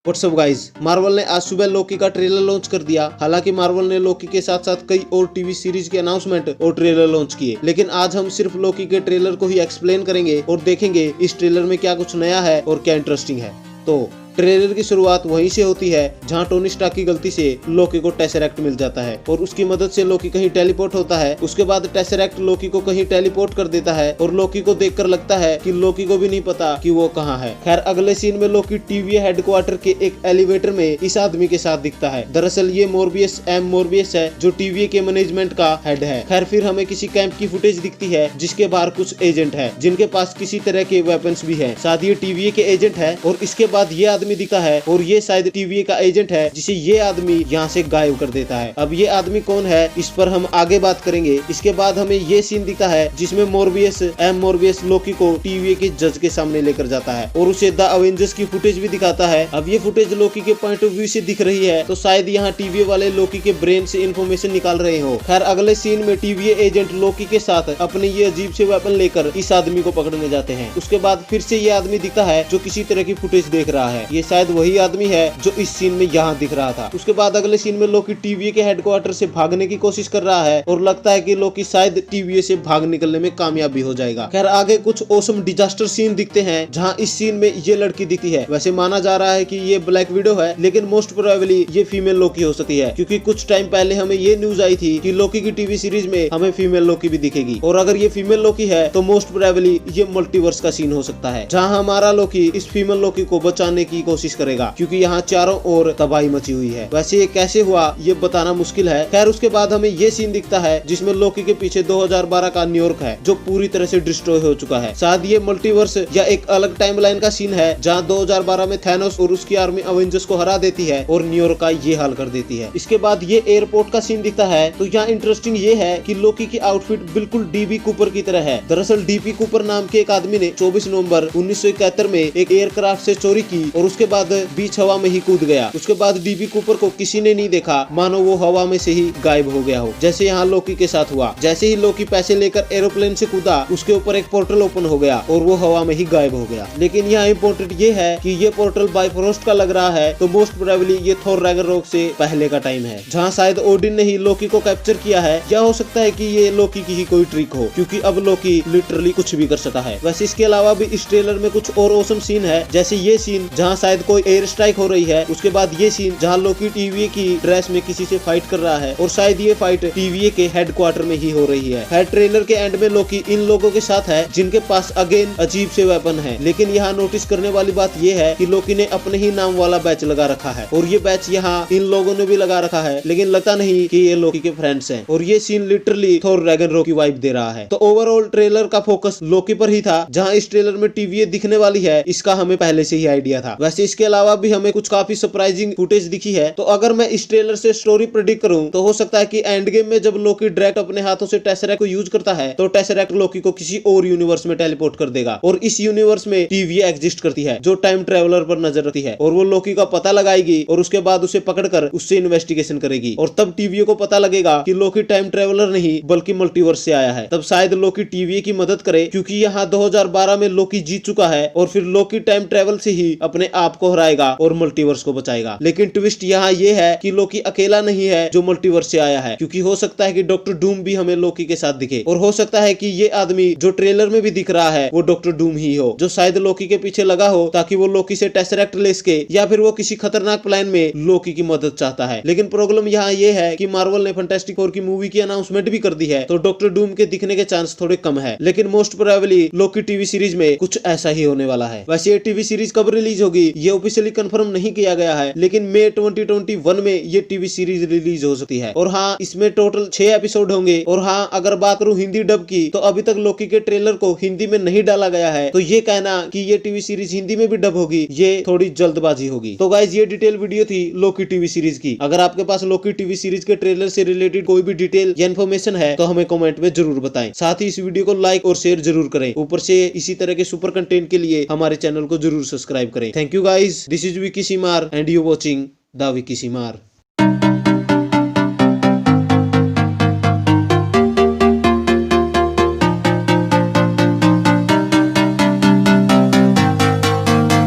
WhatsApp guys, Marvel ने आज सुबह लोकी का ट्रेलर लॉन्च कर दिया। हालांकि मार्वल ने लोकी के साथ साथ कई और टीवी सीरीज के अनाउंसमेंट और ट्रेलर लॉन्च किए, लेकिन आज हम सिर्फ लोकी के ट्रेलर को ही एक्सप्लेन करेंगे और देखेंगे इस ट्रेलर में क्या कुछ नया है और क्या इंटरेस्टिंग है। तो ट्रेलर की शुरुआत वहीं से होती है जहां टोनी स्टार्क की गलती से लोकी को टेसरैक्ट मिल जाता है और उसकी मदद से लोकी कहीं टेलीपोर्ट होता है। उसके बाद टेसरैक्ट लोकी को कहीं टेलीपोर्ट कर देता है और लोकी को देखकर लगता है कि लोकी को भी नहीं पता कि वो कहाँ है। खैर अगले सीन में लोकी TVA हेडक्वार्टर के एक एलिवेटर में इस आदमी के साथ दिखता है। दरअसल ये मोरबियस है जो TVA के मैनेजमेंट का हेड है। खैर फिर हमें किसी कैंप की फुटेज दिखती है जिसके बाहर कुछ एजेंट है जिनके पास किसी तरह के वेपन्स भी है। शायद ये TVA के एजेंट है और इसके बाद ये आदमी दिखता है और ये शायद TVA का एजेंट है जिसे ये आदमी यहाँ से गायब कर देता है। अब ये आदमी कौन है इस पर हम आगे बात करेंगे। इसके बाद हमें ये सीन दिखता है जिसमें मोरबियस लोकी को TVA के जज के सामने लेकर जाता है और उसे द अवेंजर्स की फुटेज भी दिखाता है। अब ये फुटेज लोकी के पॉइंट ऑफ व्यू से दिख रही है तो शायद यहाँ TVA वाले लोकी के ब्रेन से इंफॉर्मेशन निकाल रहे हो। खैर अगले सीन में TVA एजेंट लोकी के साथ अपने ये अजीब से वेपन लेकर इस आदमी को पकड़ने जाते हैं। उसके बाद फिर से ये आदमी दिखता है जो किसी तरह की फुटेज देख रहा है। ये शायद वही आदमी है जो इस सीन में यहाँ दिख रहा था। उसके बाद अगले सीन में लोकी TVA के हेडक्वार्टर से भागने की कोशिश कर रहा है और लगता है कि लोकी शायद TVA से भाग निकलने में कामयाब भी हो जाएगा। खैर आगे कुछ ऑसम डिजास्टर सीन दिखते हैं जहाँ इस सीन में ये लड़की दिखती है। वैसे माना जा रहा है कि ये ब्लैक विडो है, लेकिन मोस्ट प्रोबेबली ये फीमेल लोकी हो सकती है क्योंकि कुछ टाइम पहले हमें ये न्यूज आई थी कि लोकी की टीवी सीरीज में हमें फीमेल लोकी भी दिखेगी और अगर ये फीमेल लोकी है तो मोस्ट प्रोबेबली ये मल्टीवर्स का सीन हो सकता है जहाँ हमारा लोकी इस फीमेल लोकी को बचाने की कोशिश करेगा क्योंकि यहाँ चारों ओर तबाही मची हुई है। वैसे ये कैसे हुआ ये बताना मुश्किल है। खैर उसके बाद हमें ये सीन दिखता है जिसमें लोकी के पीछे 2012 का न्यूयॉर्क है जो पूरी तरह से डिस्ट्रॉय हो चुका है। शायद ये मल्टीवर्स या एक अलग टाइमलाइन का सीन है जहाँ 2012 में थैनोस और उसकी आर्मी अवेंजर्स को हरा देती है और न्यूयॉर्क का ये हाल कर देती है। इसके बाद ये एयरपोर्ट का सीन दिखता है तो यहाँ इंटरेस्टिंग ये है कि लोकी की आउटफिट बिल्कुल DB कूपर की तरह है। दरअसल DB कूपर नाम के एक आदमी ने 24 नवंबर 1971 में एक एयरक्राफ्ट से चोरी की और उसके बाद बीच हवा में ही कूद गया। उसके बाद DB कूपर को किसी ने नहीं देखा, मानो वो हवा में से ही गायब हो गया हो, जैसे यहाँ लोकी के साथ हुआ। जैसे ही लोकी पैसे लेकर एरोप्लेन से कूदा उसके ऊपर एक पोर्टल ओपन हो गया और वो हवा में ही गायब हो गया। लेकिन यहाँ इम्पोर्टेंट ये है कि ये पोर्टल बाइफरोस्ट का लग रहा है तो मोस्ट प्रोबेबली ये थोर रैग्नारोक से पहले का टाइम है जहाँ शायद ओडिन ने ही लोकी को कैप्चर किया है, या हो सकता है कि ये लोकी की ही कोई ट्रिक हो क्योंकि अब लोकी लिटरली कुछ भी कर सकता है। वैसे इसके अलावा भी इस ट्रेलर में कुछ और ऑसम सीन है, जैसे ये सीन जहाँ शायद कोई एयर स्ट्राइक हो रही है। उसके बाद ये सीन जहाँ लोकी TVA की ड्रेस में किसी से फाइट कर रहा है और शायद ये फाइट TVA के हेडक्वार्टर में ही हो रही है। खैर ट्रेलर के एंड में लोकी इन लोगों के साथ है जिनके पास अगेन अजीब से वेपन है, लेकिन यहाँ नोटिस करने वाली बात ये है कि लोकी ने अपने ही नाम वाला बैच लगा रखा है और ये बैच यहाँ इन लोगों ने भी लगा रखा है, लेकिन लगता नहीं कि ये लोकी के फ्रेंड्स हैं और ये सीन लिटरली थोर रैग्नारोक की वाइब दे रहा है। तो ओवरऑल ट्रेलर का फोकस लोकी पर ही था। जहाँ इस ट्रेलर में TVA दिखने वाली है इसका हमें पहले से ही आइडिया था। वैसे इसके अलावा भी हमें कुछ काफी सरप्राइजिंग फुटेज दिखी है। तो अगर मैं इस ट्रेलर से स्टोरी प्रेडिक्ट करूं तो हो सकता है कि एंड गेम में जब लोकी डायरेक्ट अपने हाथों से टेसरैक्ट को यूज करता है तो टेसरैक्ट लोकी को किसी और यूनिवर्स में टेलीपोर्ट कर देगा और इस यूनिवर्स में TVA एग्जिस्ट करती है जो टाइम ट्रेवलर पर नजर रखती है और वो लोकी का पता लगाएगी और उसके बाद उसे पकड़कर उससे इन्वेस्टिगेशन करेगी और तब TVA को पता लगेगा कि लोकी टाइम ट्रेवलर नहीं बल्कि मल्टीवर्स से आया है। तब शायद लोकी TVA की मदद करे क्योंकि यहाँ 2012 में लोकी जीत चुका है और फिर लोकी टाइम ट्रेवल से ही अपने आप को हराएगा और मल्टीवर्स को बचाएगा। लेकिन ट्विस्ट यहाँ ये है कि लोकी अकेला नहीं है जो मल्टीवर्स से आया है, क्योंकि हो सकता है कि डॉक्टर डूम भी हमें लोकी के साथ दिखे और हो सकता है कि ये आदमी जो ट्रेलर में भी दिख रहा है वो डॉक्टर डूम ही हो जो शायद लोकी के पीछे लगा हो ताकि वो लोकी से टेसरैक्ट ले सके, या फिर वो किसी खतरनाक प्लान में लोकी की मदद चाहता है। लेकिन प्रॉब्लम यहाँ ये है कि मार्वल ने फैंटास्टिक फोर की मूवी की अनाउंसमेंट भी कर दी है तो डॉक्टर डूम के दिखने के चांस थोड़े कम है, लेकिन मोस्ट प्रोबेबली लोकी टीवी सीरीज में कुछ ऐसा ही होने वाला है। वैसे ये टीवी सीरीज कब रिलीज होगी ये ऑफिशियली कंफर्म नहीं किया गया है, लेकिन मई 2021 में ये टीवी सीरीज रिलीज हो सकती है और हाँ इसमें टोटल 6 एपिसोड होंगे। और हाँ अगर बात करूं हिंदी डब की तो अभी तक लोकी के ट्रेलर को हिंदी में नहीं डाला गया है, तो ये कहना कि ये टीवी सीरीज हिंदी में भी डब होगी ये थोड़ी जल्दबाजी होगी। तो गाइज ये डिटेल वीडियो थी लोकी टीवी सीरीज की। अगर आपके पास लोकी टीवी सीरीज के ट्रेलर से रिलेटेड कोई भी डिटेल या इन्फॉर्मेशन है तो हमें कमेंट में जरूर बताएं। साथ ही इस वीडियो को लाइक और शेयर जरूर करें। ऊपर से इसी तरह के सुपर कंटेंट के लिए हमारे चैनल को जरूर सब्सक्राइब करें। Thank you guys, this is Vicky Seemar and you watching the Vicky सीमार।